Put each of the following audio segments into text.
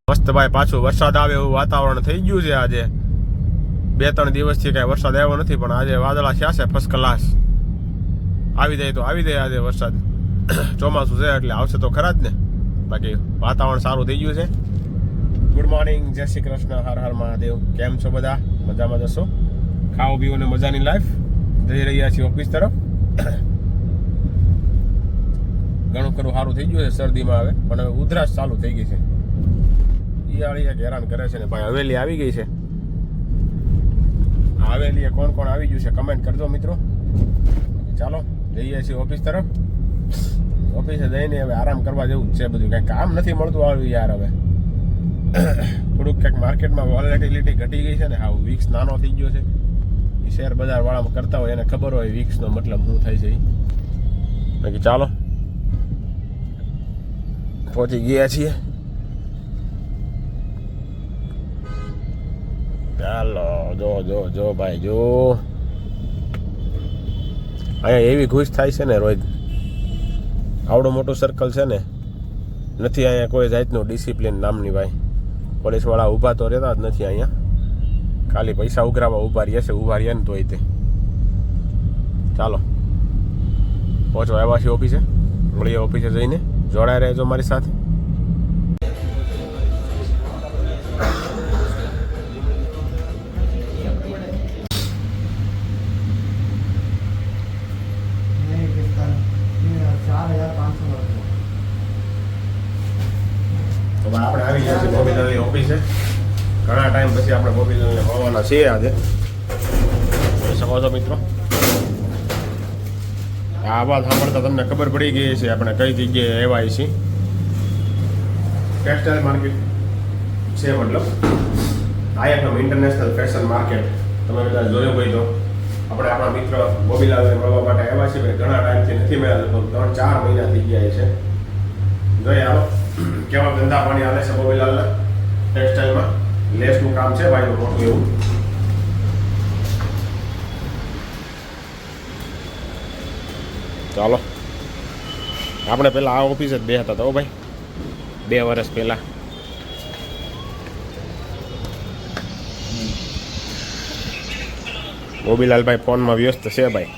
મસ્ત ભાઈ પાછું વરસાદ આવે એવું વાતાવરણ થઈ ગયું છે આજે 2-3 દિવસથી કઈ વરસાદ આવ્યો નથી પણ આજે વાદળા થયા છે ફર્સ્ટ ક્લાસ આવી જાય તો આવી જાય આજે વરસાદ ચોમાસું છે એટલે આવશે તો ખરા જ ને બાકી વાતાવરણ સારું થઈ ગયું છે ગુડ મોર્નિંગ જય શ્રી કૃષ્ણ હર હર મહાદેવ કેમ છો બધા મજામાં જશો ખાઓ પીવો ને મજાની લાઈફ જઈ રહ્યા છીએ ઓફિસ તરફ ઘણું ખરું સારું થઈ ગયું છે શરદીમાં હવે પણ હવે ઉધરાશ ચાલુ થઈ ગઈ છે ઈયાળી હેરાન કરે છે ને ભાઈ હવેલી આવી ગઈ છે હવેલી કોણ કોણ આવી ગયું છે કમેન્ટ કરજો મિત્રો ચાલો જઈએ છીએ ઓફિસ તરફ ઓફિસે જઈને હવે આરામ કરવા જેવું છે બધું કંઈ કામ નથી મળતું આવ્યું યાર હવે થોડુંક કંઈક માર્કેટમાં વોલેટિલિટી ઘટી ગઈ છે ને હા વીક્સ નાનો થઈ ગયો છે એ શેર બજાર વાળા કરતા હોય એને ખબર હોય વીક્સનો મતલબ શું થાય છે બાકી ચાલો પહોંચી ગયા છીએ ચાલો જો જો જો ભાઈ જો અહીંયા એવી ઘૂસ થાય છે ને રોજ આવડું મોટું સર્કલ છે ને નથી અહીંયા કોઈ જાતનું ડિસિપ્લિન નામની ભાઈ પોલીસવાળા ઊભા તો રહેતા જ નથી અહીંયા ખાલી પૈસા ઉઘરાવા ઊભા રહે છે ઊભા રહ્યા ને તોય તે ચાલો પહોંચવા આવ્યા છીએ ઓફિસે મળીએ ઓફિસે જઈને જોડાઈ રહેજો મારી સાથે આપણે આવી ગયા છીએ બોબીલાલની ઓફિસે ઘણા ટાઈમ પછી આપણે બોબીલાલને મળવાના છીએ આજે જોઈ શકો છો મિત્રો આ વાત સાંભળતા તમને ખબર પડી ગઈ છે આપણે કઈ જગ્યાએ આવ્યા છીએ ટેક્સટાઇલ માર્કેટ છે મતલબ આઈએફએમ ઇન્ટરનેશનલ ફેશન માર્કેટ તમે બધા જોયું હોય તો આપણે આપણા મિત્ર બોબીલાલને મળવા માટે આવ્યા છીએ ઘણા ટાઈમથી નથી મળ્યા લગભગ 3-4 મહિના થઈ ગયા છે જોઈએ આવો કેવા ધંધા પાણી હાલે છે બોબીલાલના ટેક્સટાઇલમાં લેસનું કામ છે ભાઈ મોટું એવું ચાલો આપણે પહેલા આ ઓફિસ જ બેહતા હતા ભાઈ 2 વર્ષ પહેલા બોબીલાલ ભાઈ ફોનમાં વ્યસ્ત છે ભાઈ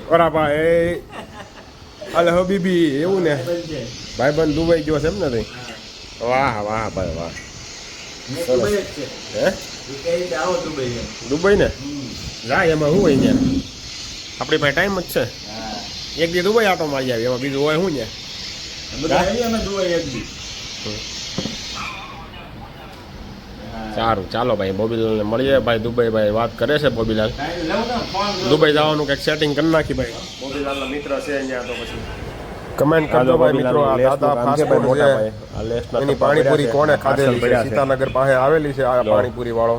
બરાબર એ અલે હબીબી એવું ને ભાઈબંધ દુબઈ ગયો છે એમ ને તઈ વાહ વાહ ભાઈ વાહ દુબઈ ને જાય એમાં શું હોય ત્યાં આપણી પાસે ટાઈમ જ છે એક દી દુબઈ આટો મારી આવી એમાં બીજું હોય શું ને સારું ચાલો ભાઈ બોબીલાલને મળીએ ભાઈ દુબઈ ભાઈ વાત કરે છે બોબીલાલ દુબઈ જવાનું કંઈક સેટિંગ કરી નાખી ભાઈ બોબીલાલના મિત્ર છે અહીંયા તો પછી કમેન્ટ કરજો ભાઈ મિત્રો આ દાદા ફાસ્ટફૂડ મોટા ભાઈ આ લેસના એની પાણીપુરી કોણે ખાધેલી છે સીતાનગર પાસે આવેલી છે આ પાણીપુરી વાળો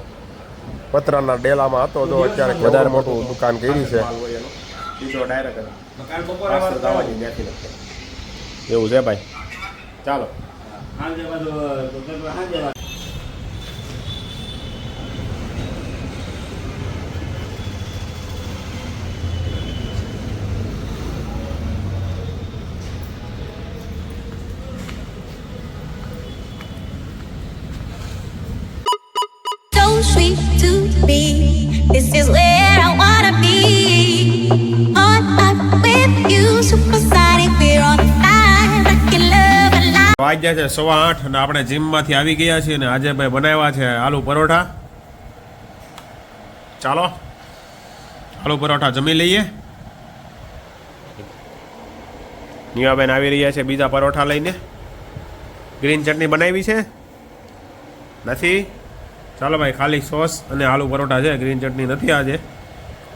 પતરાના ડેલામાં હતો તો અત્યારે વધારે મોટું દુકાન કરી છે બીજો ડાયરેક્ટ એવું છે ભાઈ ચાલો Sweet to be. This is where I wanna be. On up with you, supersonic. We're on fire, like in love and life. વાગ્યા છે 8:15 અને આપણે જીમમાંથી આવી ગયા છીએ અને આજે ભાઈ બનાવ્યા છે આલુ પરોઠા ચાલો આલુ પરોઠા જમી લઈએ નિયાબેન આવી રહ્યા છે બીજા પરોઠા લઈને ગ્રીન ચટણી બનાવી છે નથી ચાલો ભાઈ ખાલી સોસ અને આલુ પરોઠા છે ગ્રીન ચટણી નથી આજે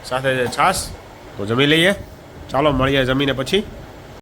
સાથે છે છાશ તો જમી લઈએ ચાલો મળીએ જમીને પછી